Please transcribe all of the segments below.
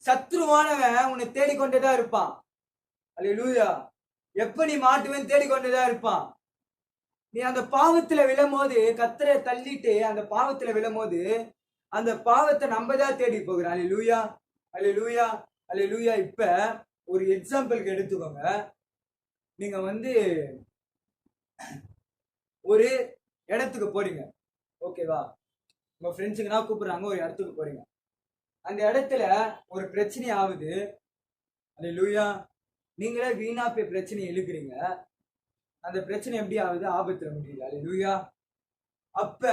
சத்ருவானவன் உன்னை தேடிக்கொண்டேதான் இருப்பான். அல்லேலூயா. எப்ப நீ மாட்டுவேன்னு தேடிக்கொண்டேதான் இருப்பான். நீ அந்த பாவத்துல விழும்போது, கர்த்தரை தள்ளிட்டு அந்த பாவத்துல விழும்போது, அந்த பாவத்தை நம்ம தான் தேடி போகிறோம். அல்லேலூயா, அல்லேலூயா, அல்லேலூயா. இப்ப ஒரு எக்ஸாம்பிளுக்கு எடுத்துக்கோங்க. நீங்க ஒரு இடத்துக்கு போறீங்க, ஓகேவா? உங்க ஃப்ரெண்ட்ஸுங்கன்னா கூப்பிடுறாங்க, ஒரு இடத்துக்கு போறீங்க. அந்த இடத்துல ஒரு பிரச்சனை ஆகுது. அல்லேலூயா. நீங்களே வீணா போய் பிரச்சனையை இழுக்கிறீங்க. அந்த பிரச்சனை எப்படி ஆகுது? ஆபத்துல முடியுது. அல்லேலூயா. அப்ப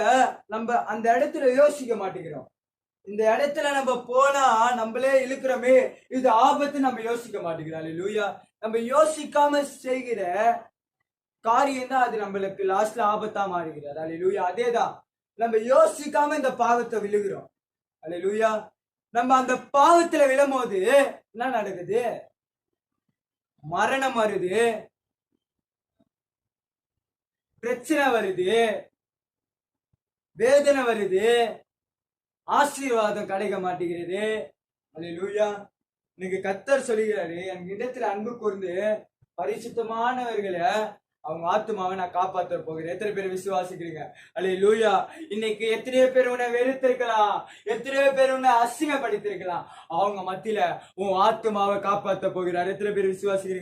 நம்ம அந்த இடத்துல யோசிக்க மாட்டேங்கிறோம். இந்த இடத்துல நம்ம போனா நம்மளே இழுக்கிறோமே, இது ஆபத்து நம்ம யோசிக்க மாட்டேங்கிறோம். அல்லேலூயா. நம்ம யோசிக்காம செய்கிற காரியம் தான் அது நம்மளுக்கு லாஸ்ட்ல ஆபத்தா மாறுகிறது. அல்லேலூயா. அதேதான், நம்ம யோசிக்காம இந்த பாவத்தை விழுகிறோம். அல்லேலூயா. நம்ம அந்த பாவத்துல விழும்போது என்ன நடக்குது? மரணம் வருது, பிரச்சனை வருது, வேதனை வருது, ஆசீர்வாதம் கிடைக்க மாட்டேங்கிறது. அல்லேலூயா. இன்னைக்கு கர்த்தர் சொல்லுகிறாரு, என் இடத்துல அன்பு கூர்ந்து பரிசுத்தமானவர்களை அவங்க ஆத்துமாவை நான் காப்பாற்ற போகிறேன். எத்தனை பேர் விசுவாசிக்கிறீங்க? அல்லேலூயா. இன்னைக்கு எத்தனையோ பேர் உன்னை வெறுத்திருக்கலாம், எத்தனையோ பேர் உன்னை அசிங்கப்படுத்திருக்கலாம். அவங்க மத்தியில உன் ஆத்துமாவை காப்பாற்ற போகிறார். எத்தனை பேர் விசுவாசிக்கிறீங்க?